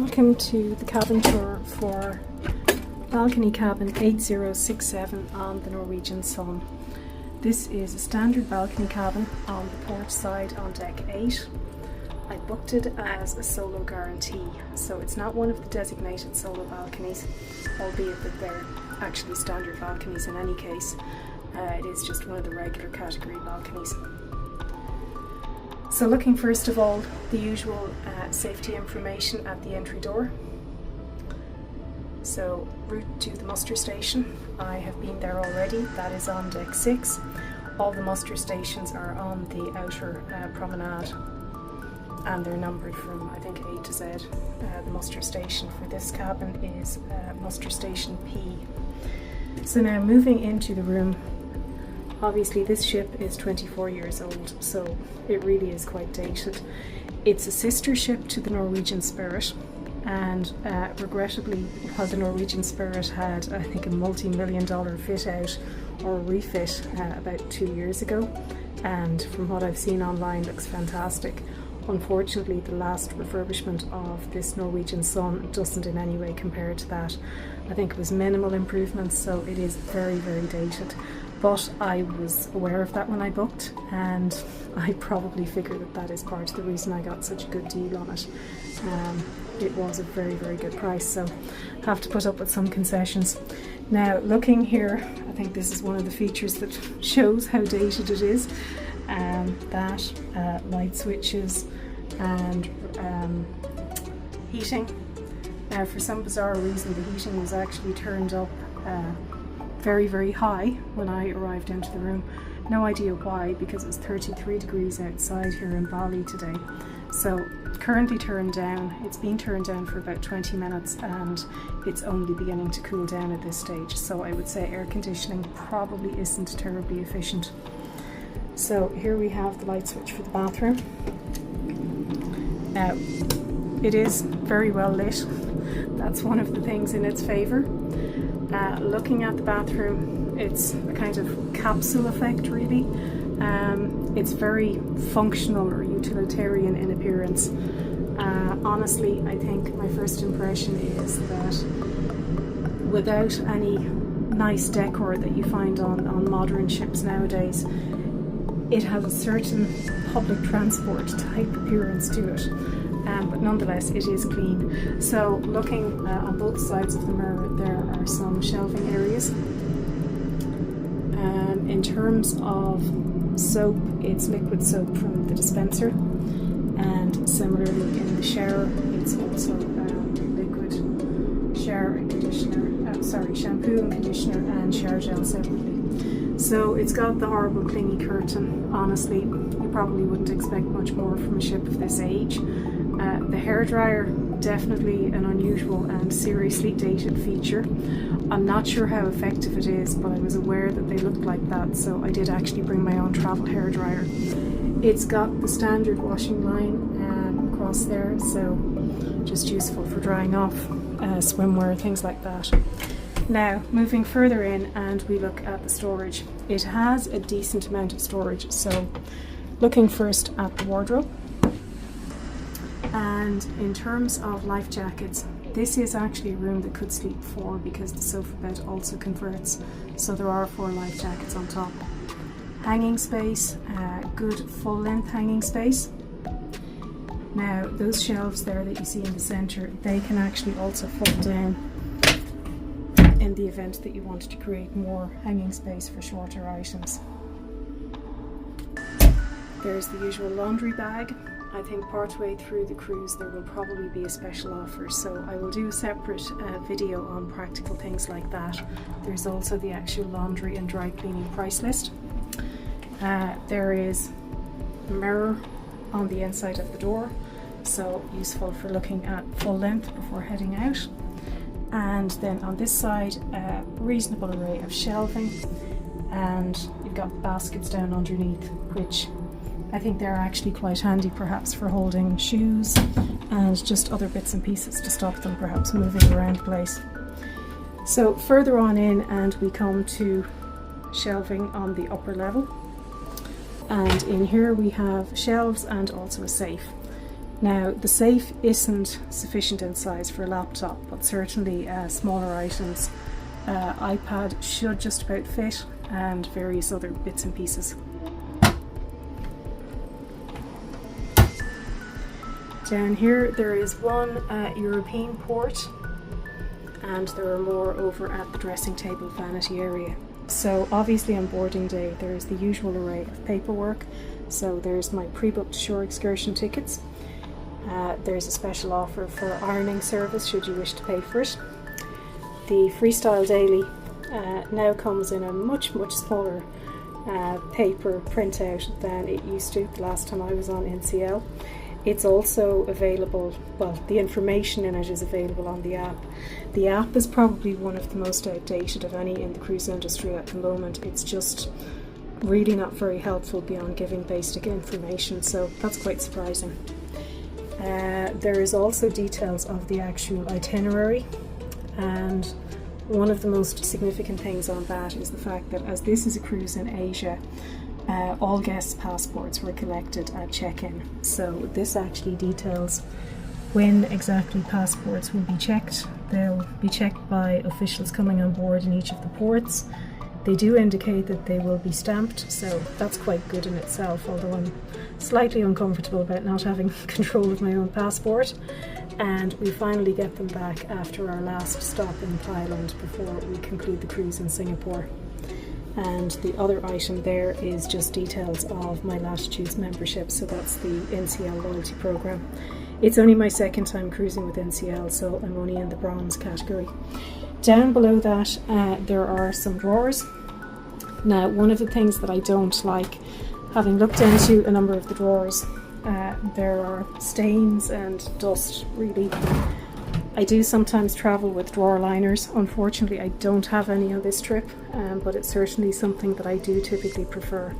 Welcome to the cabin tour for balcony cabin 8067 on the Norwegian Sun. This is a standard balcony cabin on the port side on deck 8. I booked it as a solo guarantee, so it's not one of the designated solo balconies, albeit that they're actually standard balconies in any case. It is just one of the regular category balconies. So looking first of all, the usual safety information at the entry door. So route to the muster station, I have been there already, that is on deck 6. All the muster stations are on the outer promenade and they're numbered from I think A to Z. The muster station for this cabin is muster station P. So now moving into the room, obviously this ship is 24 years old, so it really is quite dated. It's a sister ship to the Norwegian Spirit, and regrettably, while the Norwegian Spirit had, I think, a multi-million-dollar fit out or refit about 2 years ago, and from what I've seen online looks fantastic. Unfortunately, the last refurbishment of this Norwegian Sun doesn't in any way compare to that. I think it was minimal improvements, so it is very, very dated. But I was aware of that when I booked, and I probably figured that that is part of the reason I got such a good deal on it. It was a very, very good price, so have to put up with some concessions. Now, looking here, I think this is one of the features that shows how dated it is. Light switches and heating. Now, for some bizarre reason, the heating was actually turned up very, very high when I arrived into the room. No idea why, because it's 33 degrees outside here in Bali today. So currently turned down. It's been turned down for about 20 minutes and it's only beginning to cool down at this stage. So I would say air conditioning probably isn't terribly efficient. So here we have the light switch for the bathroom. Now, it is very well lit. That's one of the things in its favour. Looking at the bathroom, it's a kind of capsule effect really. It's very functional or utilitarian in appearance. Honestly, I think my first impression is that without any nice decor that you find on modern ships nowadays, it has a certain public transport type appearance to it. But nonetheless it is clean. So looking on both sides of the mirror, there are some shelving areas. In terms of soap, it's liquid soap from the dispenser, and similarly in the shower it's also liquid shower and conditioner, shampoo and conditioner and shower gel separately. So it's got the horrible clingy curtain. Honestly, you probably wouldn't expect much more from a ship of this age. The hairdryer, definitely an unusual and seriously dated feature. I'm not sure how effective it is, but I was aware that they looked like that, so I did actually bring my own travel hairdryer. It's got the standard washing line across there, so just useful for drying off swimwear, things like that. Now, moving further in and we look at the storage. It has a decent amount of storage, so looking first at the wardrobe. And in terms of life jackets, this is actually a room that could sleep 4 because the sofa bed also converts, so there are 4 life jackets on top. Hanging space, good full length hanging space. Now those shelves there that you see in the centre, they can actually also fold down in the event that you wanted to create more hanging space for shorter items. There's the usual laundry bag. I think partway through the cruise there will probably be a special offer, so I will do a separate video on practical things like that. There's also the actual laundry and dry cleaning price list. There is a mirror on the inside of the door, so useful for looking at full length before heading out. And then on this side, a reasonable array of shelving, and you've got baskets down underneath, which I think they're actually quite handy perhaps for holding shoes and just other bits and pieces to stop them perhaps moving around the place. So further on in and we come to shelving on the upper level, and in here we have shelves and also a safe. Now, the safe isn't sufficient in size for a laptop, but certainly smaller items, iPad should just about fit, and various other bits and pieces. Down here there is one European port, and there are more over at the dressing table vanity area. So obviously on boarding day there is the usual array of paperwork. So there's my pre-booked shore excursion tickets. There's a special offer for ironing service should you wish to pay for it. The Freestyle Daily now comes in a much smaller paper printout than it used to the last time I was on NCL. It's also available, well, the information in it is available on the app. The app is probably one of the most outdated of any in the cruise industry at the moment. It's just really not very helpful beyond giving basic information, so that's quite surprising. There is also details of the actual itinerary, and one of the most significant things on that is the fact that as this is a cruise in Asia, all guests' passports were collected at check-in. So this actually details when exactly passports will be checked. They'll be checked by officials coming on board in each of the ports. They do indicate that they will be stamped, so that's quite good in itself, although I'm slightly uncomfortable about not having control of my own passport. And we finally get them back after our last stop in Thailand before we conclude the cruise in Singapore. And the other item there is just details of my Latitudes membership, so that's the NCL loyalty program. It's only my second time cruising with NCL, so I'm only in the bronze category. Down below that there are some drawers. Now, one of the things that I don't like, having looked into a number of the drawers, there are stains and dust, really. I do sometimes travel with drawer liners. Unfortunately, I don't have any on this trip, but it's certainly something that I do typically prefer.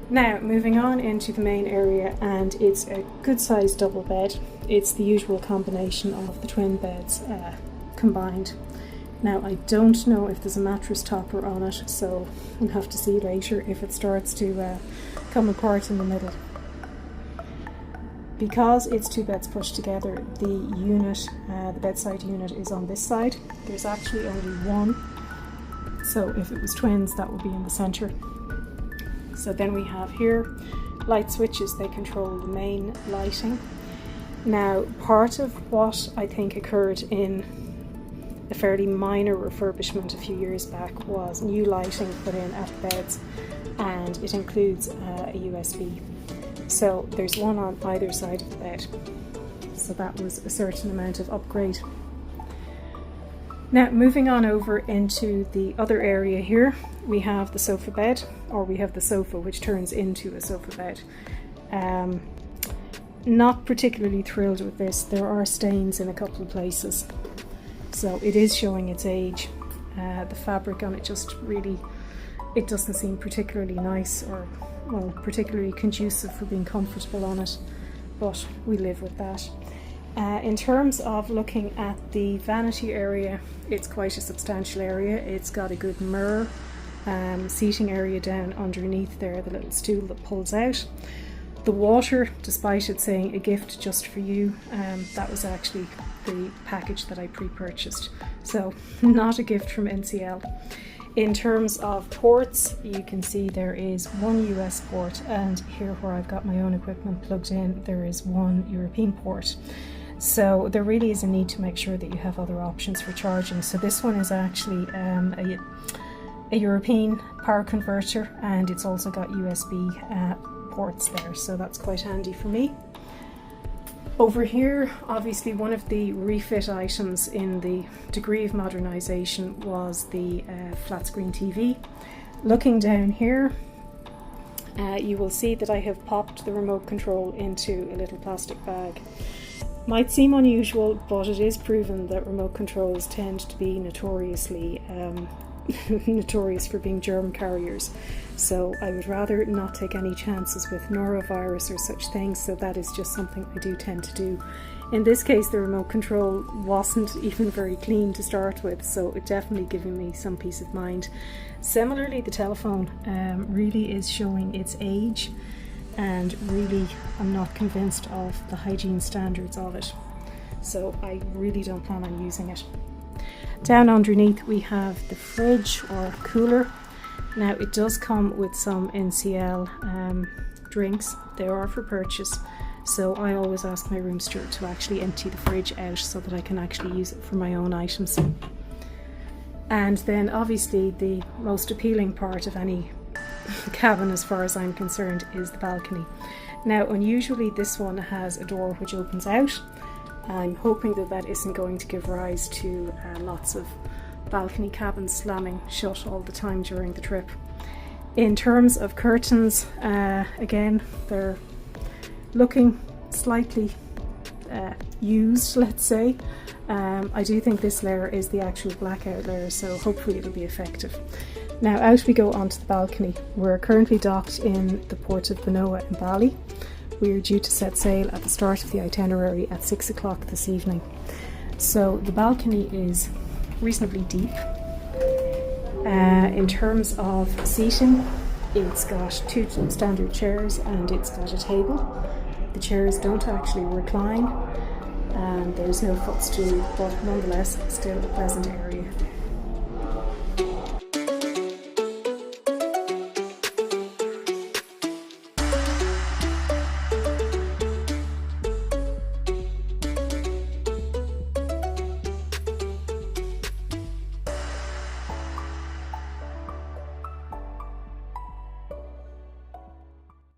Now, moving on into the main area, and it's a good sized double bed. It's the usual combination of the twin beds combined. Now, I don't know if there's a mattress topper on it, so we'll have to see later if it starts to come apart in the middle. Because it's two beds pushed together, the unit, the bedside unit is on this side. There's actually only one, so if it was twins, that would be in the centre. So then we have here light switches, they control the main lighting. Now, part of what I think occurred in a fairly minor refurbishment a few years back was new lighting put in at the beds, and it includes a USB. So there's one on either side of the bed. So that was a certain amount of upgrade. Now, moving on over into the other area here, we have the sofa bed, or we have the sofa which turns into a sofa bed. Not particularly thrilled with this. There are stains in a couple of places. So it is showing its age. The fabric on it just really, it doesn't seem particularly nice, or well, particularly conducive for being comfortable on it, but we live with that. In terms of looking at the vanity area, it's quite a substantial area. It's got a good mirror, seating area down underneath there, the little stool that pulls out. The water, despite it saying a gift just for you, that was actually the package that I pre-purchased, so not a gift from NCL. In terms of ports, you can see there is one US port, and here where I've got my own equipment plugged in, there is one European port. So there really is a need to make sure that you have other options for charging. So this one is actually a European power converter, and it's also got USB ports there, so that's quite handy for me. Over here, obviously one of the refit items in the degree of modernisation was the flat screen TV. Looking down here, you will see that I have popped the remote control into a little plastic bag. Might seem unusual, but it is proven that remote controls tend to be notoriously notorious for being germ carriers. So I would rather not take any chances with norovirus or such things, so that is just something I do tend to do. In this case, the remote control wasn't even very clean to start with, so it definitely giving me some peace of mind. Similarly, the telephone really is showing its age. and really I'm not convinced of the hygiene standards of it, so I really don't plan on using it. Down underneath we have the fridge or cooler. Now it does come with some NCL drinks. They are for purchase, so I always ask my room steward to actually empty the fridge out so that I can actually use it for my own items. And then obviously the most appealing part of any cabin, as far as I'm concerned, is the balcony. Now unusually this one has a door which opens out. I'm hoping that that isn't going to give rise to lots of balcony cabins slamming shut all the time during the trip. In terms of curtains, again, they're looking slightly used, let's say. I do think this layer is the actual blackout layer, so hopefully it'll be effective. Now out we go onto the balcony. We're currently docked in the port of Benoa in Bali. We are due to set sail at the start of the itinerary at 6 o'clock this evening. So the balcony is reasonably deep. In terms of seating, it's got 2 standard chairs and it's got a table. The chairs don't actually recline and there's no footstool, but nonetheless still a pleasant area.